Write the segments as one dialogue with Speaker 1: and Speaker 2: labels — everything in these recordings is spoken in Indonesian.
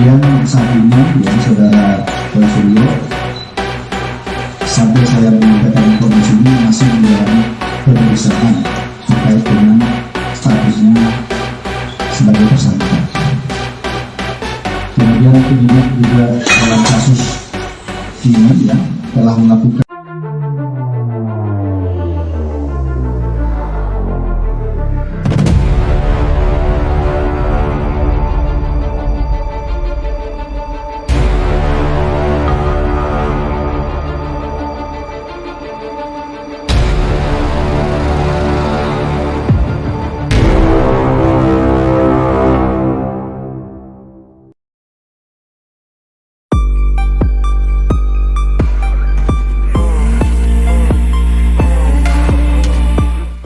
Speaker 1: yang saat ini ya saudara Roy Suryo, sampai saya menyampaikan informasi ini masih menjalani pemeriksaan terkait dengan statusnya sebagai tersangka. Kemudian penyidik juga dalam kasus ini ya telah melakukan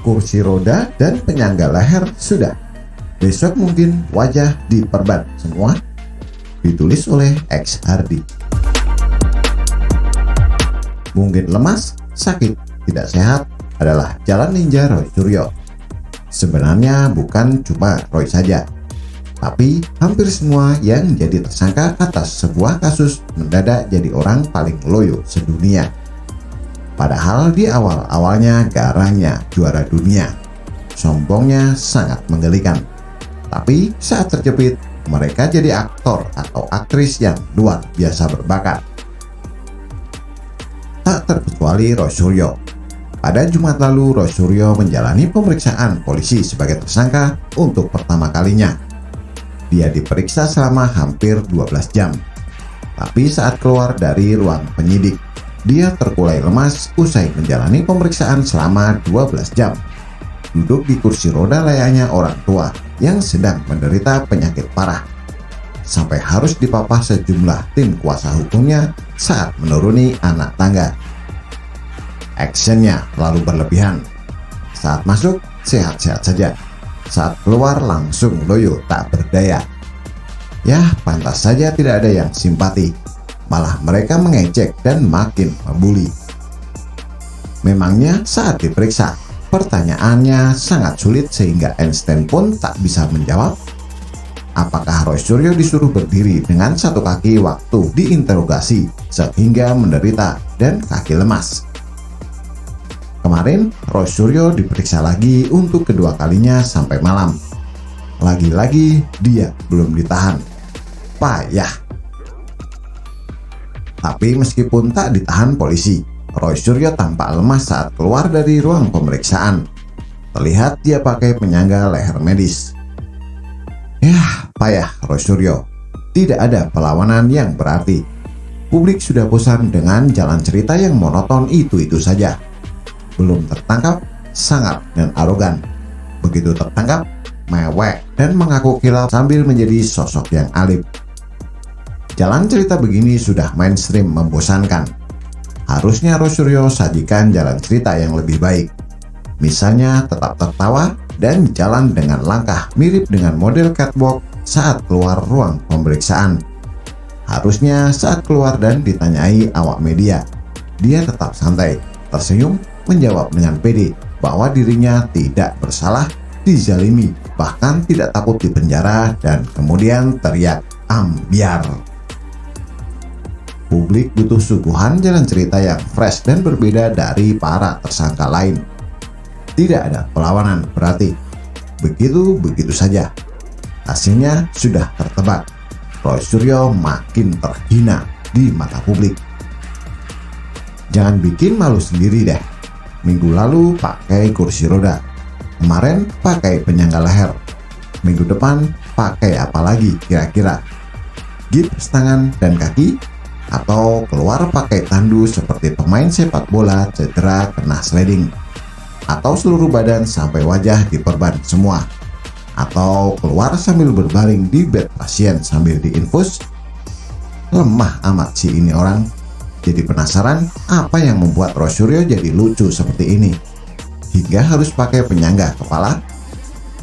Speaker 2: kursi roda dan penyangga leher sudah. Besok mungkin wajah diperban semua. Ditulis oleh X Hardy. Mungkin lemas, sakit, tidak sehat adalah jalan ninja Roy Suryo. Sebenarnya bukan cuma Roy saja, tapi hampir semua yang jadi tersangka atas sebuah kasus mendadak jadi orang paling loyo sedunia. Padahal di awal-awalnya garangnya juara dunia. Sombongnya sangat menggelikan. Tapi saat terjepit, mereka jadi aktor atau aktris yang luar biasa berbakat. Tak terkecuali Roy Suryo. Pada Jumat lalu, Roy Suryo menjalani pemeriksaan polisi sebagai tersangka untuk pertama kalinya. Dia diperiksa selama hampir 12 jam. Tapi saat keluar dari ruang penyidik, dia terkulai lemas usai menjalani pemeriksaan selama 12 jam. Duduk di kursi roda layaknya orang tua yang sedang menderita penyakit parah. Sampai harus dipapah sejumlah tim kuasa hukumnya saat menuruni anak tangga. Actionnya lalu berlebihan. Saat masuk, sehat-sehat saja. Saat keluar langsung loyo tak berdaya. Ya, pantas saja tidak ada yang simpati. Malah mereka mengejek dan makin membuli. Memangnya saat diperiksa, pertanyaannya sangat sulit sehingga Einstein pun tak bisa menjawab. Apakah Roy Suryo disuruh berdiri dengan satu kaki waktu diinterogasi sehingga menderita dan kaki lemas? Kemarin Roy Suryo diperiksa lagi untuk kedua kalinya sampai malam. Lagi-lagi dia belum ditahan. Payah. Tapi meskipun tak ditahan polisi, Roy Suryo tampak lemas saat keluar dari ruang pemeriksaan. Terlihat dia pakai penyangga leher medis. Yah, payah Roy Suryo. Tidak ada perlawanan yang berarti. Publik sudah bosan dengan jalan cerita yang monoton itu-itu saja. Belum tertangkap, sangat dan arogan. Begitu tertangkap, mewek dan mengaku kilaf sambil menjadi sosok yang alim. Jalan cerita begini sudah mainstream membosankan. Harusnya Roy Suryo sajikan jalan cerita yang lebih baik. Misalnya tetap tertawa dan jalan dengan langkah mirip dengan model catwalk saat keluar ruang pemeriksaan. Harusnya saat keluar dan ditanyai awak media, dia tetap santai, tersenyum, menjawab dengan pede bahwa dirinya tidak bersalah, dizalimi, bahkan tidak takut dipenjara dan kemudian teriak ambiar. Publik butuh suguhan jalan cerita yang fresh dan berbeda dari para tersangka lain. Tidak ada perlawanan berarti. Begitu saja. Hasilnya sudah tertebak. Roy Suryo makin terhina di mata publik. Jangan bikin malu sendiri deh. Minggu lalu pakai kursi roda. Kemarin pakai penyangga leher. Minggu depan pakai apa lagi kira-kira? Gips tangan dan kaki? Atau keluar pakai tandu seperti pemain sepak bola cedera kena sliding, atau seluruh badan sampai wajah diperban semua, atau keluar sambil berbaring di bed pasien sambil diinfus? Lemah amat sih ini orang. Jadi penasaran apa yang membuat Roy Suryo jadi lucu seperti ini hingga harus pakai penyangga kepala.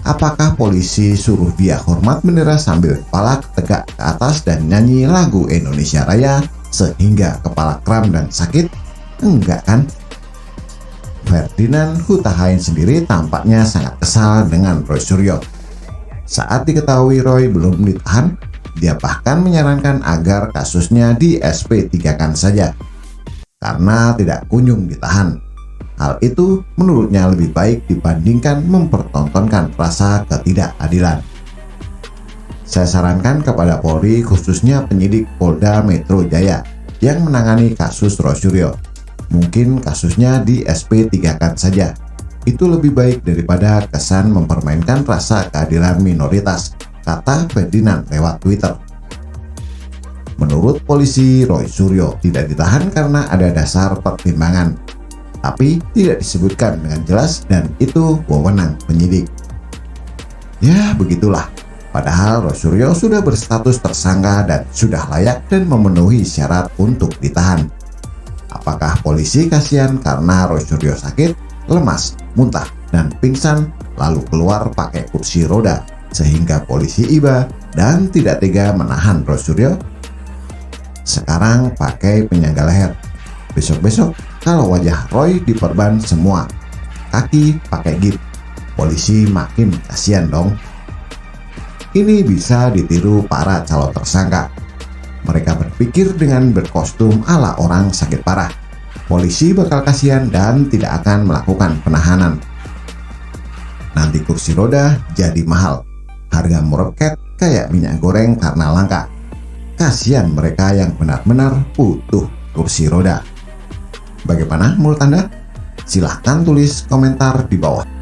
Speaker 2: Apakah polisi suruh dia hormat bendera sambil kepala tegak ke atas dan nyanyi lagu Indonesia Raya sehingga kepala kram dan sakit? Enggak kan? Ferdinand Huta Hayan sendiri tampaknya sangat kesal dengan Roy Suryo. Saat diketahui Roy belum ditahan, Dia bahkan menyarankan agar kasusnya di SP3-kan saja, karena tidak kunjung ditahan. Hal itu menurutnya lebih baik dibandingkan mempertontonkan rasa ketidakadilan. Saya sarankan kepada Polri, khususnya penyidik Polda Metro Jaya yang menangani kasus Roy Suryo, mungkin kasusnya di SP3-kan saja. Itu lebih baik daripada kesan mempermainkan rasa keadilan minoritas, kata Ferdinand lewat Twitter. Menurut polisi, Roy Suryo tidak ditahan karena ada dasar pertimbangan, tapi tidak disebutkan dengan jelas dan itu wewenang penyidik. Ya, begitulah. Padahal Roy Suryo sudah berstatus tersangka dan sudah layak dan memenuhi syarat untuk ditahan. Apakah polisi kasihan karena Roy Suryo sakit, lemas, muntah, dan pingsan lalu keluar pakai kursi roda sehingga polisi iba dan tidak tega menahan Roy Suryo? Sekarang pakai penyangga leher. Besok-besok kalau wajah Roy diperban semua, kaki pakai gip, polisi makin kasihan dong. Ini bisa ditiru para calon tersangka. Mereka berpikir dengan berkostum ala orang sakit parah, polisi bakal kasihan dan tidak akan melakukan penahanan. Nanti kursi roda jadi mahal, harga meroket kayak minyak goreng karena langka. Kasihan mereka yang benar-benar butuh kursi roda. Bagaimana menurut Anda? Silahkan tulis komentar di bawah.